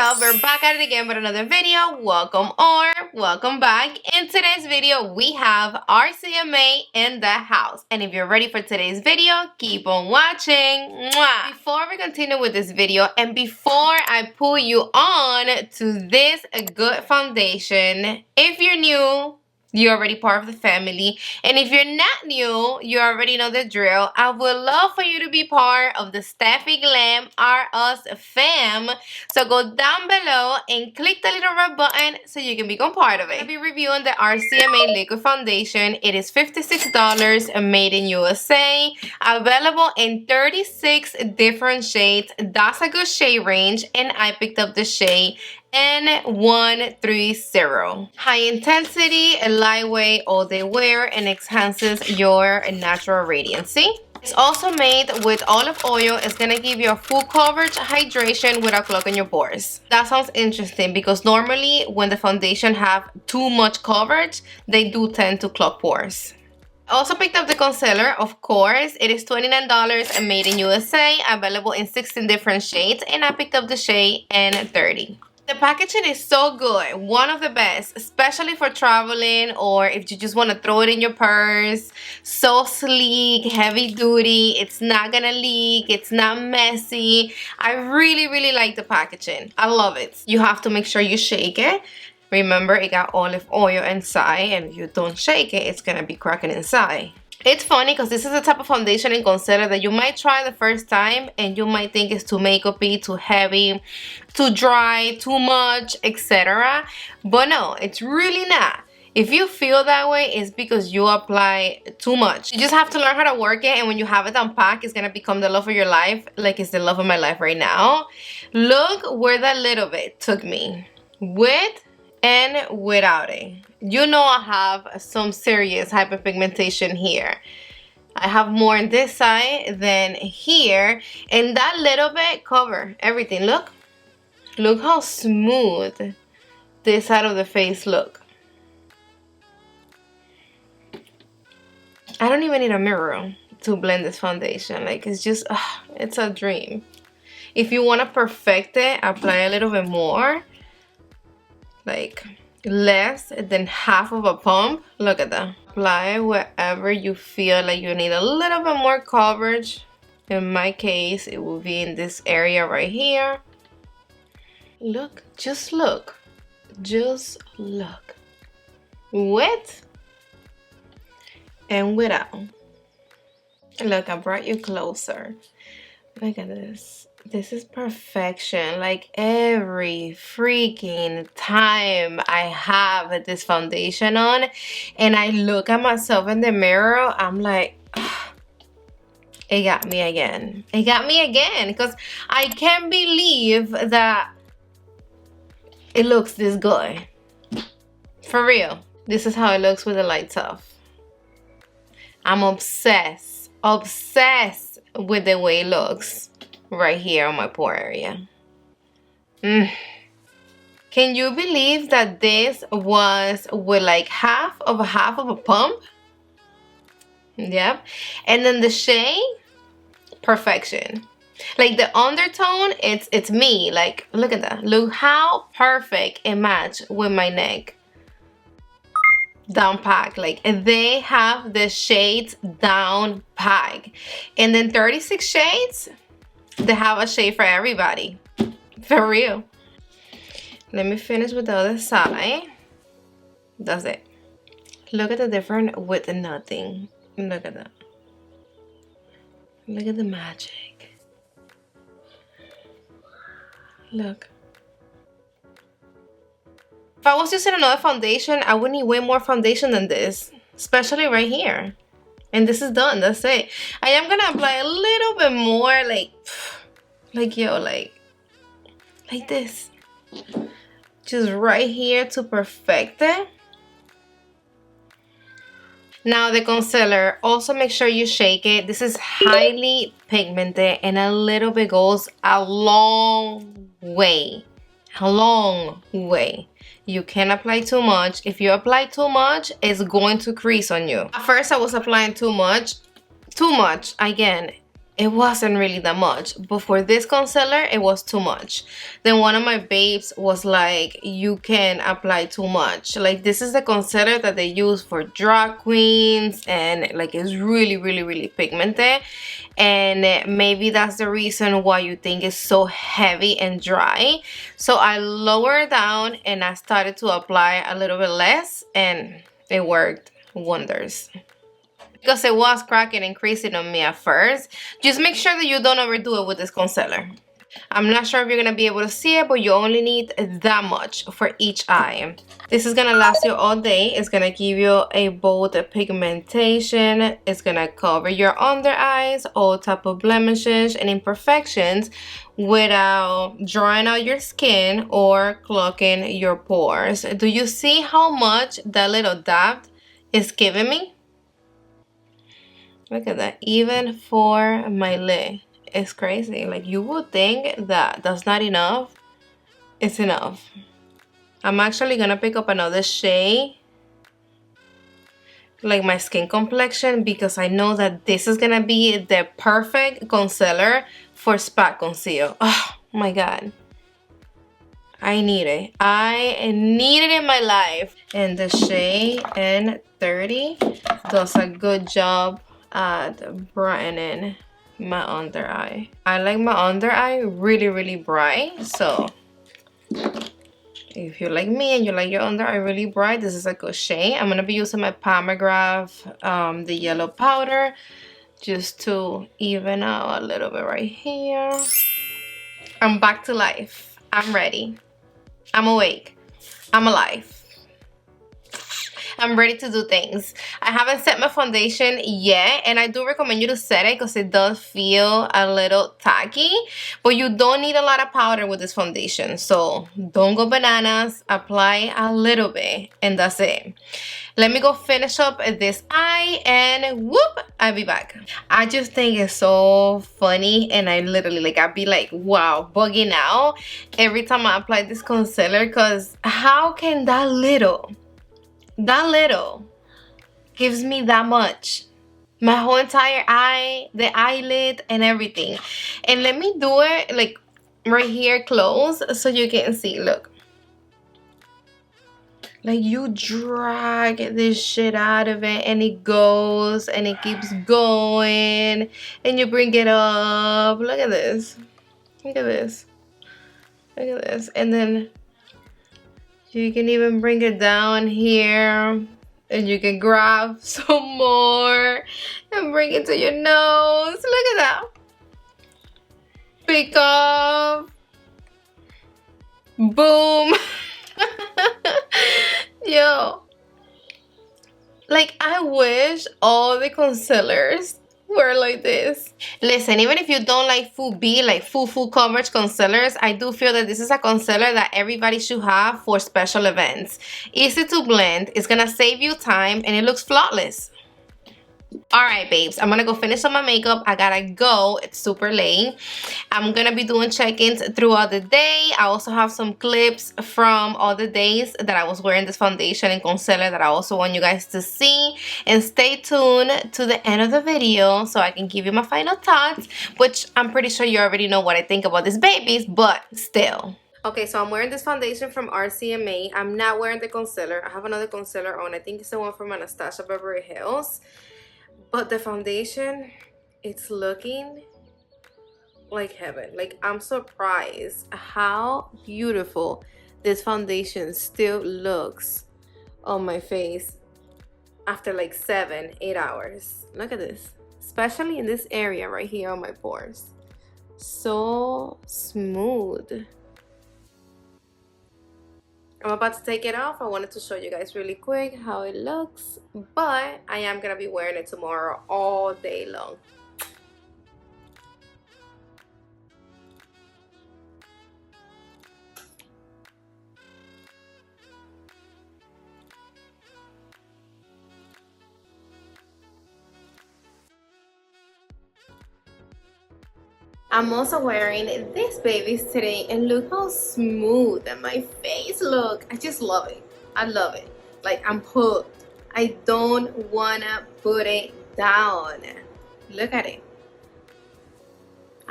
up? We're back at it again with another video. Welcome or welcome back. In today's video, we have RCMA in the house. And if you're ready for today's video, keep on watching. Mwah! Before we continue with this video and before I pull you on to this good foundation, if you're new, you're already part of the family, and if you're not new, you already know the drill. I would love for you to be part of the Stephi Glam Us fam. So go down below and click the little red button so you can become part of it. I'll be reviewing the RCMA liquid foundation. It is $56, made in USA, available in 36 different shades. That's a good shade range, and I picked up the shade N130. High intensity, lightweight, all day wear, and enhances your natural radiancy. It's also made with olive oil. It's gonna give you a full coverage hydration without clogging your pores. That sounds interesting because normally when the foundation have too much coverage, they do tend to clog pores. I also picked up the concealer, of course. It is $29 and made in USA, available in 16 different shades, and I picked up the shade N30. The packaging is so good, one of the best, especially for traveling or if you just want to throw it in your purse. So sleek, heavy duty, it's not gonna leak, it's not messy. I really like the packaging. I love it. You have to make sure you shake it. Remember, it got olive oil inside, and if you don't shake it, it's gonna be cracking inside. It's funny because this is the type of foundation and concealer that you might try the first time and you might think it's too makeupy, too heavy, too dry, too much, etc. But no, it's really not. If you feel that way, it's because you apply too much. You just have to learn how to work it, and when you have it unpacked, it's gonna become the love of your life, like it's the love of my life right now. Look where that little bit took me, with and without it. You know I have some serious hyperpigmentation here. I have more on this side than here, and that little bit cover everything. Look how smooth this side of the face look. I don't even need a mirror to blend this foundation. Like, it's just it's a dream. If you want to perfect it, apply a little bit more, like less than half of a pump. Look at that. Apply wherever you feel like you need a little bit more coverage. In my case, it will be in this area right here. Look, just look, with and without. Look, I brought you closer. Look at this. This is perfection. Like, every freaking time I have this foundation on and I look at myself in the mirror, I'm like, it got me again. It got me again because I can't believe that it looks this good. For real. This is how it looks with the lights off. I'm obsessed with the way it looks right here on my pore area. Can you believe that this was with like half of a pump? Yep. And then the shade, perfection. Like the undertone, it's me. Like, look at that. Look how perfect it matched with my neck. Down pack. Like, they have the shades down pack. And then 36 shades, they have a shade for everybody. For real. Let me finish with the other side. That's it. Look at the difference with nothing. Look at that. Look at the magic. Look. If I was using another foundation, I would need way more foundation than this. Especially right here. And this is done. That's it. I am gonna apply a little bit more, like this. Just right here to perfect it. Now the concealer, also make sure you shake it. This is highly pigmented and a little bit goes a long way. A long way. You can't apply too much. If you apply too much, it's going to crease on you. At first I was applying too much again, it wasn't really that much, but for this concealer it was too much. Then one of my babes was like, you can apply too much. Like, this is the concealer that they use for drag queens, and like it's really pigmented, and maybe that's the reason why you think it's so heavy and dry. So I lowered down and I started to apply a little bit less, and it worked wonders. Because it was cracking and creasing on me at first. Just make sure that you don't overdo it with this concealer. I'm not sure if you're going to be able to see it, but you only need that much for each eye. This is going to last you all day. It's going to give you a bold pigmentation. It's going to cover your under eyes, all type of blemishes and imperfections without drying out your skin or clogging your pores. Do you see how much that little dab is giving me? Look at that, even for my lid. It's crazy. Like, you would think that that's not enough. It's enough. I'm actually gonna pick up another shade, like my skin complexion, because I know that this is gonna be the perfect concealer for spot conceal. Oh my god. I need it. I need it in my life. And the shade N30 does a good job at brightening my under eye. I like my under eye really bright, so if you're like me and you like your under eye really bright, this is a good shade. I'm gonna be using my Pomegranate, the yellow powder, just to even out a little bit right here. I'm back to life. I'm ready. I'm awake. I'm alive. I'm ready to do things. I haven't set my foundation yet, and I do recommend you to set it because it does feel a little tacky, but you don't need a lot of powder with this foundation, so don't go bananas. Apply a little bit and that's it. Let me go finish up this eye and whoop, I'll be back. I just think it's so funny, and I literally, like, I'll be like, wow, bugging out every time I apply this concealer, because how can that little gives me that much? My whole entire eye, the eyelid and everything. And let me do it like right here close so you can see. Look, like, you drag this shit out of it and it goes and it keeps going, and you bring it up. Look at this, look at this, look at this. And then you can even bring it down here, and you can grab some more and bring it to your nose. Look at that. Pick up. Boom. Yo. Like, I wish all the concealers were like this. Listen, even if you don't like full B, like full coverage concealers, I do feel that this is a concealer that everybody should have for special events. Easy to blend, it's gonna save you time, and it looks flawless. Alright babes, I'm gonna go finish up my makeup. I gotta go, it's super late. I'm gonna be doing check-ins throughout the day. I also have some clips from all the days that I was wearing this foundation and concealer that I also want you guys to see. And stay tuned to the end of the video so I can give you my final thoughts, which I'm pretty sure you already know what I think about these babies, but still. Okay, so I'm wearing this foundation from RCMA. I'm not wearing the concealer. I have another concealer on. I think it's the one from Anastasia Beverly Hills. But the foundation, it's looking like heaven. Like, I'm surprised how beautiful this foundation still looks on my face after like 7-8 hours. Look at this, especially in this area right here on my pores. So smooth. I'm about to take it off. I wanted to show you guys really quick how it looks, but I am gonna be wearing it tomorrow all day long. I'm also wearing these babies today, and look how smooth and my face look. I just love it. I love it. Like, I'm hooked. I don't wanna put it down. Look at it.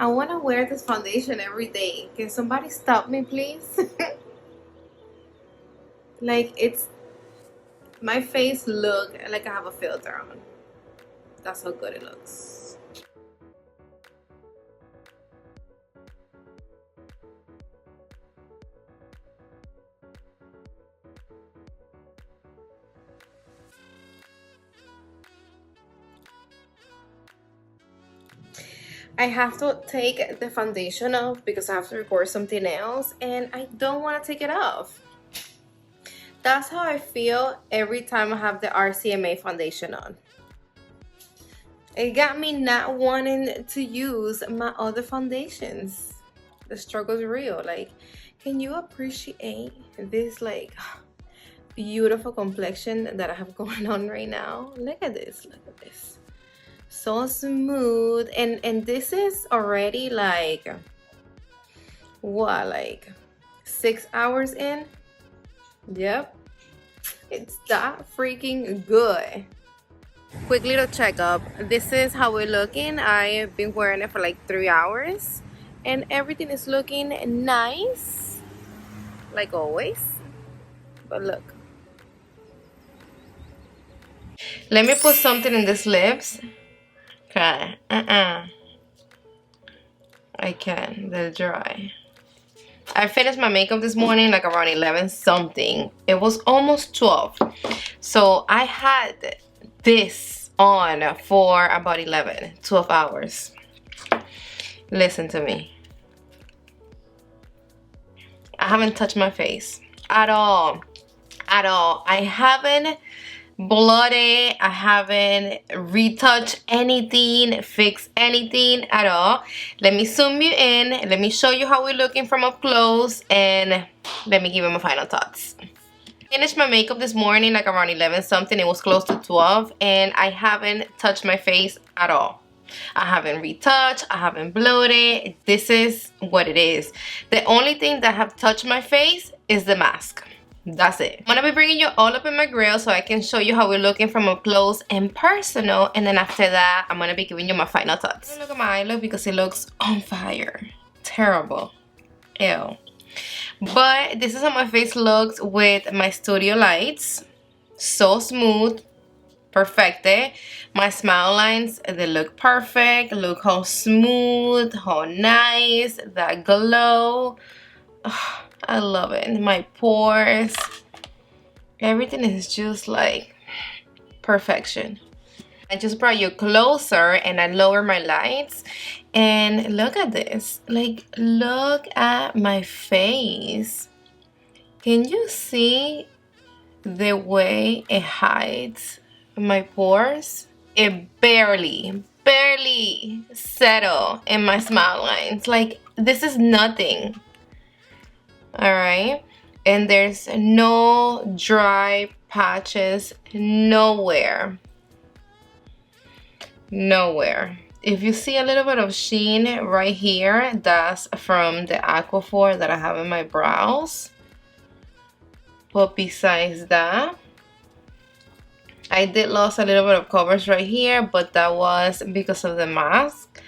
I want to wear this foundation every day. Can somebody stop me, please? Like, it's... my face look like I have a filter on. That's how good it looks. I have to take the foundation off because I have to record something else and I don't want to take it off. That's how I feel every time I have the RCMA foundation on. It got me not wanting to use my other foundations. The struggle's real. Like, can you appreciate this like beautiful complexion that I have going on right now? Look at this, look at this. So smooth, and this is already like what, like 6 hours in? Yep, it's that freaking good. Quick little checkup. This is how we're looking. I've been wearing it for like 3 hours and everything is looking nice like always. But look, let me put something in these lips. Okay, I can't, they're dry. I finished my makeup this morning like around 11 something. It was almost 12. So I had this on for about 12 hours. Listen to me. I haven't touched my face at all. At all. I haven't blooded, I haven't retouched anything, fixed anything at all. Let me zoom you in, let me show you how we're looking from up close, and let me give you my final thoughts. Finished my makeup this morning like around 11 something. It was close to 12 and I haven't touched my face at all. I haven't retouched, I haven't bloated. This is what it is. The only thing that have touched my face is the mask. That's it. I'm gonna be bringing you all up in my grill so I can show you how we're looking from up close and personal, and then after that I'm gonna be giving you my final thoughts. Look at my eye look because it looks on fire. Terrible. Ew. But this is how my face looks with my studio lights. So smooth, perfected. My smile lines, they look perfect. Look how smooth, how nice, that glow. Oh, I love it. My pores, everything is just like perfection. I just brought you closer and I lower my lights and look at this. Like, look at my face. Can you see the way it hides my pores? It barely settle in my smile lines. Like, this is nothing. Alright, and there's no dry patches nowhere. If you see a little bit of sheen right here, that's from the Aquaphor that I have in my brows. But besides that, I did lose a little bit of coverage right here, but that was because of the mask.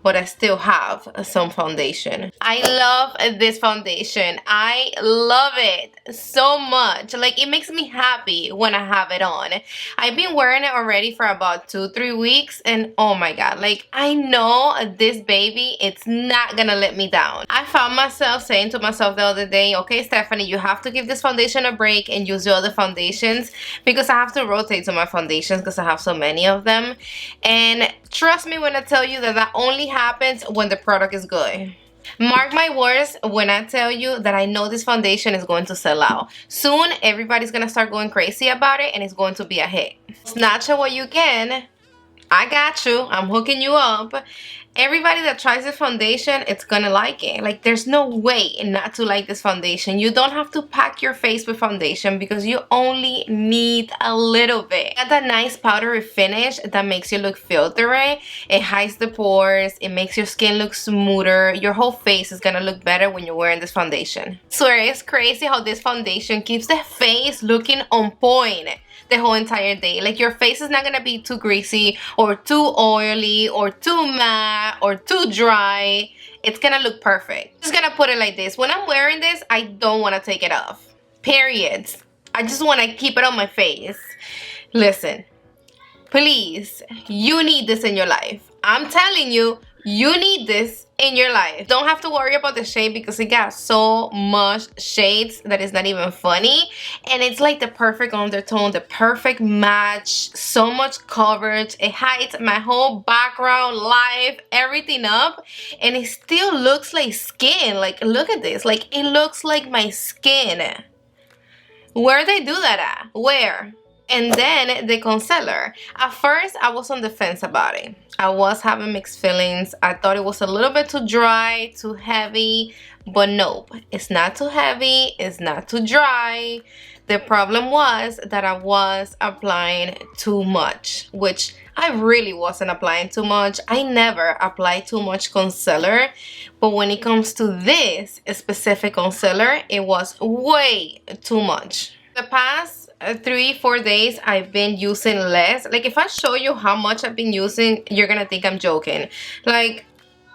But I still have some foundation. I love this foundation. I love it so much. Like, it makes me happy when I have it on. I've been wearing it already for about 2-3 weeks and oh my god, like, I know this baby, it's not gonna let me down. I found myself saying to myself the other day, okay Stephanie, you have to give this foundation a break and use your other foundations, because I have to rotate to my foundations because I have so many of them. And trust me when I tell you that that only happens when the product is good. Mark my words when I tell you that I know this foundation is going to sell out. Soon, everybody's going to start going crazy about it and it's going to be a hit. Snatch it while you can. I got you. I'm hooking you up. Everybody that tries this foundation, it's gonna like it. Like, there's no way not to like this foundation. You don't have to pack your face with foundation because you only need a little bit. Got that nice powdery finish that makes you look filtery. It hides the pores. It makes your skin look smoother. Your whole face is gonna look better when you're wearing this foundation. I swear, it's crazy how this foundation keeps the face looking on point. the whole entire day. Like your face is not gonna be too greasy or too oily or too matte or too dry. It's gonna look perfect. I'm just gonna put it like this. When I'm wearing this, I don't want to take it off. Period. I just want to keep it on my face. Listen, please, you need this in your life. I'm telling you, you need this in your life. Don't have to worry about the shade because it got so much shades that it's not even funny. And it's like the perfect undertone, the perfect match, so much coverage. It hides my whole background, life, everything up. And it still looks like skin. Like, look at this. Like, it looks like my skin. Where they do that at? Where? And then the concealer. At first, I was on the fence about it. I was having mixed feelings. I thought it was a little bit too dry, too heavy. But nope, it's not too heavy. It's not too dry. The problem was that I was applying too much, which I really wasn't applying too much. I never apply too much concealer. But when it comes to this specific concealer, it was way too much. The past 3-4 days I've been using less. Like if I show you how much I've been using, you're gonna think I'm joking. Like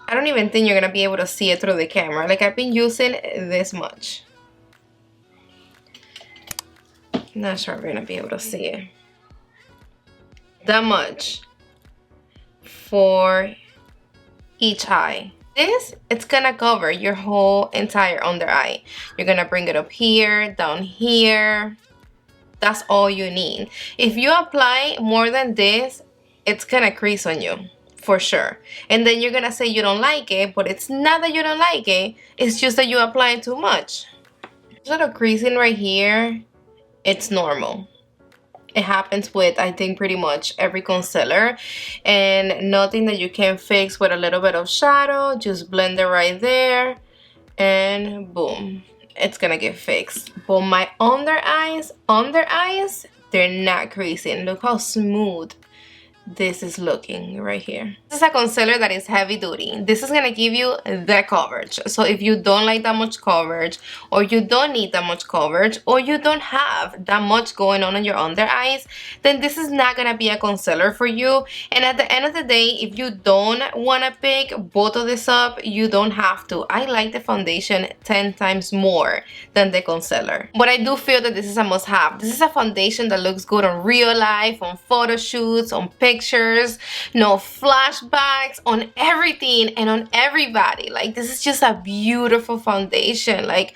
I don't even think you're gonna be able to see it through the camera. Like I've been using this much. Not sure we're gonna be able to see it. That much for each eye. This, it's gonna cover your whole entire under eye. You're gonna bring it up here, down here. That's all you need. If you apply more than this, it's gonna crease on you for sure. And then you're gonna say you don't like it, but it's not that you don't like it. It's just that you apply too much. This little creasing right here, it's normal. It happens with, I think, pretty much every concealer. And nothing that you can fix with a little bit of shadow. Just blend it right there. And boom. It's gonna get fixed. But my under eyes, they're not creasing. Look how smooth this is looking right here. This is a concealer that is heavy duty. This is gonna give you the coverage. So if you don't like that much coverage, or you don't need that much coverage, or you don't have that much going on in your under eyes, then this is not gonna be a concealer for you. And at the end of the day, if you don't wanna pick both of this up, you don't have to. I like the foundation 10 times more than the concealer. But I do feel that this is a must-have. This is a foundation that looks good on real life, on photo shoots, on pictures, no flashbacks, on everything and on everybody. Like this is just a beautiful foundation. Like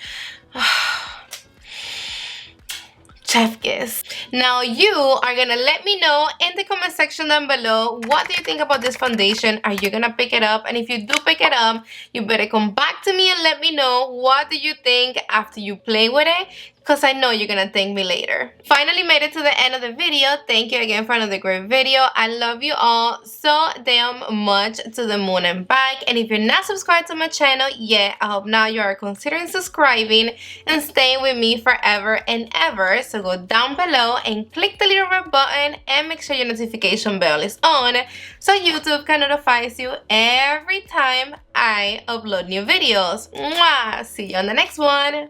chef kiss. Now you are gonna let me know in the comment section down below, what do you think about this foundation? Are you gonna pick it up? And if you do pick it up, you better come back to me and let me know what do you think after you play with it, because I know you're gonna thank me later. Finally made it to the end of the video. Thank you again for another great video. I love you all so damn much, to the moon and back. And if you're not subscribed to my channel yet, I hope now you are considering subscribing and staying with me forever and ever. So go down below and click the little red button and make sure your notification bell is on so YouTube can notify you every time I upload new videos. Mwah! See you on the next one.